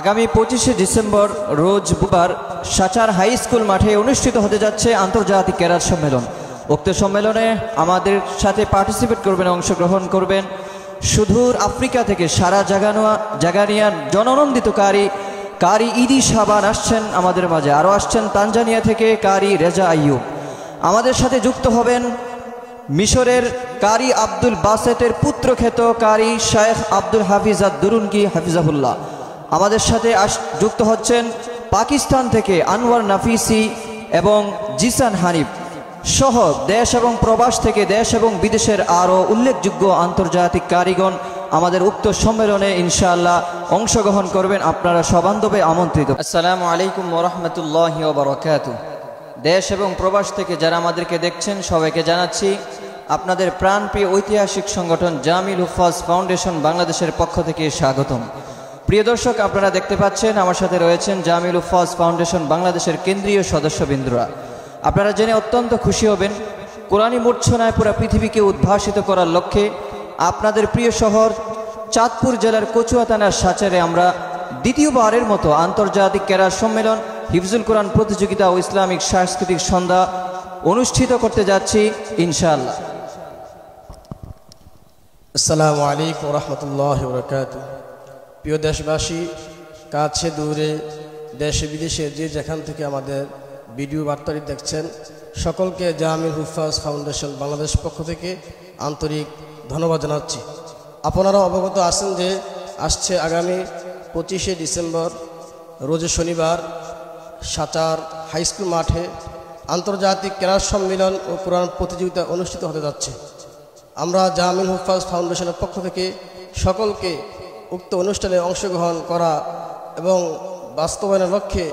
আগামী 25শে ডিসেম্বর রোজ বুধবার Sachar high school মাঠে অনুষ্ঠিত হতে যাচ্ছে আন্তর্জাতিক ক্যারাত সম্মেলন। উক্ত সম্মেলনে আমাদের সাথে পার্টিসিপেট করবেন, অংশগ্রহণ করবেন সুদূর আফ্রিকা থেকে সারা জাগানিয়ার জননন্দিত কারি ইদি সাবান আসছেন আমাদের মাঝে। আরও আসছেন তানজানিয়া থেকে কারি রেজা আইয়ুব। আমাদের সাথে যুক্ত হবেন মিশরের কারি আব্দুল বাসেতের পুত্রখ্যাত কারি শেখ আব্দুল হাফিজ আদ-দুরুনকি হাফিজাহুল্লাহ। আমাদের সাথে যুক্ত হচ্ছেন পাকিস্তান থেকে আনোয়ার নাফিসি এবং জিসান হানিফ সহ দেশ এবং প্রবাস থেকে দেশ এবং বিদেশের আরও উল্লেখযোগ্য আন্তর্জাতিক কারিগণ আমাদের উক্ত সম্মেলনে ইনশাআল্লাহ অংশগ্রহণ করবেন। আপনারা সবান্ধবে আমন্ত্রিত। আসসালামু আলাইকুম ওয়া রাহমাতুল্লাহি ওয়া বারাকাতুহু। দেশ এবং প্রবাস থেকে যারা আমাদেরকে দেখছেন সবাইকে জানাচ্ছি আপনাদের প্রাণপ্রিয় ঐতিহাসিক সংগঠন জামিল হুফাজ ফাউন্ডেশন বাংলাদেশের পক্ষ থেকে স্বাগতম। প্রিয় দর্শক, আপনারা দেখতে পাচ্ছেন আমার সাথে রয়েছেন জামিল হুফাজ ফাউন্ডেশন বাংলাদেশের কেন্দ্রীয় সদস্যবৃন্দরা। আপনারা জেনে অত্যন্ত খুশি হবেন, কোরআনী মূর্ছনায় পুরো পৃথিবীকে উদ্ভাসিত করার লক্ষ্যে আপনাদের প্রিয় শহর চাঁদপুর জেলার কচুয়া থানার সাচারে আমরা দ্বিতীয়বারের মতো আন্তর্জাতিক ক্যারাত সম্মেলন, হিফজুল কোরআন প্রতিযোগিতা ও ইসলামিক সাংস্কৃতিক সন্ধ্যা অনুষ্ঠিত করতে যাচ্ছি ইনশাআল্লাহ। আসসালামু আলাইকুম ওয়া রাহমাতুল্লাহি ওয়া বারাকাতুহু। প্রিয় দেশবাসী, কাছে দূরে দেশে বিদেশে যে যেখান থেকে আমাদের ভিডিও বার্তাটি দেখছেন সকলকে জামিল হুফাজ ফাউন্ডেশন বাংলাদেশ পক্ষ থেকে আন্তরিক ধন্যবাদ জানাচ্ছি। আপনারা অবগত আছেন যে আসছে আগামী 25শে ডিসেম্বর রোজ শনিবার সাচার হাই স্কুল মাঠে আন্তর্জাতিক ক্যারাত সম্মেলন ও কোরআন প্রতিযোগিতা অনুষ্ঠিত হতে যাচ্ছে। আমরা জামিল হুফাজ ফাউন্ডেশনের পক্ষ থেকে সকলকে উক্ত অনুষ্ঠানে অংশগ্রহণ করা এবং বাস্তবায়নের লক্ষ্যে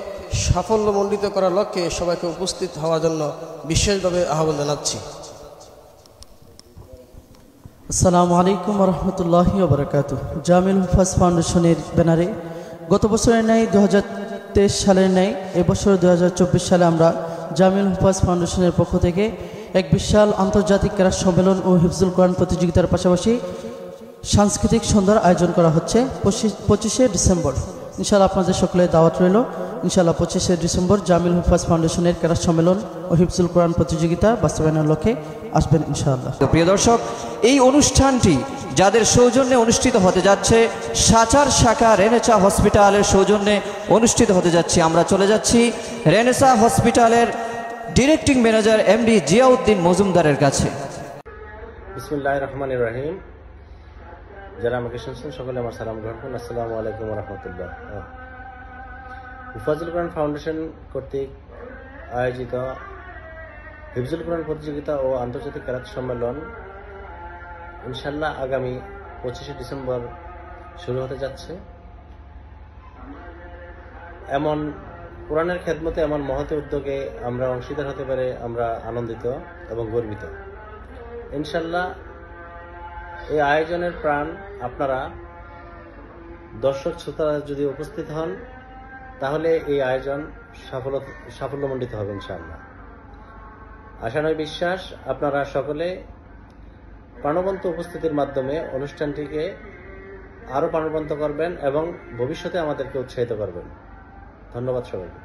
সাফল্যমণ্ডিত করার লক্ষ্যে সবাইকে উপস্থিত হওয়ার জন্য বিশেষভাবে আহ্বান জানাচ্ছি। আসসালামু আলাইকুম ওয়া রাহমাতুল্লাহি ওয়া বারাকাতুহু। জামিল হুফাজ ফাউন্ডেশনের ব্যানারে গত বছরের ন্যায় 2023 সালের ন্যায় এবছর 2024 সালে আমরা জামিল হুফাজ ফাউন্ডেশনের পক্ষ থেকে এক বিশাল আন্তর্জাতিক ক্যারাত সম্মেলন ও হিফজুল কোরআন প্রতিযোগিতার পাশাপাশি সাংস্কৃতিক সন্ধ্যার আয়োজন করা হচ্ছে 25শে ডিসেম্বর। ইনশাআল্লাহ আপনাদের সকলের দাওয়াত রইল। ইনশাআল্লাহ 25শে ডিসেম্বর জামিল হুফাজ ফাউন্ডেশনের ক্যারাত সম্মেলন ও হিফজুল কোরআন প্রতিযোগিতা বাস্তবায়নের লক্ষ্যে আসবেন ইনশাআল্লাহ। প্রিয় দর্শক, এই অনুষ্ঠানটি যাদের সৌজন্যে অনুষ্ঠিত হতে যাচ্ছে সাচার শাখা রেনেসা হসপিটালের সৌজন্যে অনুষ্ঠিত হতে যাচ্ছে। আমরা চলে যাচ্ছি রেনেসা হসপিটালের ডিরেক্টিং ম্যানেজার এমডি জিয়াউদ্দিন মজুমদারের কাছে। বিসমিল্লাহির রহমানির রহিম। যারা আমাকে শুনছেন সকলে আমার সালাম গ্রহণ করুন। আসসালামু আলাইকুম ওয়া রাহমাতুল্লাহ। হুফাজুল কোরআন ফাউন্ডেশন কর্তৃক আয়োজিত হিফজুল কোরআন প্রতিযোগিতা ও আন্তর্জাতিক ক্যারাত সম্মেলন ইনশাআল্লাহ আগামী 25শে ডিসেম্বর শুরু হতে যাচ্ছে। এমন কোরআনের খেদমতে এমন মহৎ উদ্যোগে আমরা অংশীদার হতে পারে আমরা আনন্দিত এবং গর্বিত। ইনশাআল্লাহ এই আয়োজনের প্রাণ আপনারা দর্শক শ্রোতারা যদি উপস্থিত হন তাহলে এই আয়োজন সাফল্যমণ্ডিত হবে ইনশাআল্লাহ। আশানয় বিশ্বাস আপনারা সকলে প্রাণবন্ত উপস্থিতির মাধ্যমে অনুষ্ঠানটিকে আরো প্রাণবন্ত করবেন এবং ভবিষ্যতে আমাদেরকে উৎসাহিত করবেন। ধন্যবাদ সবাইকে।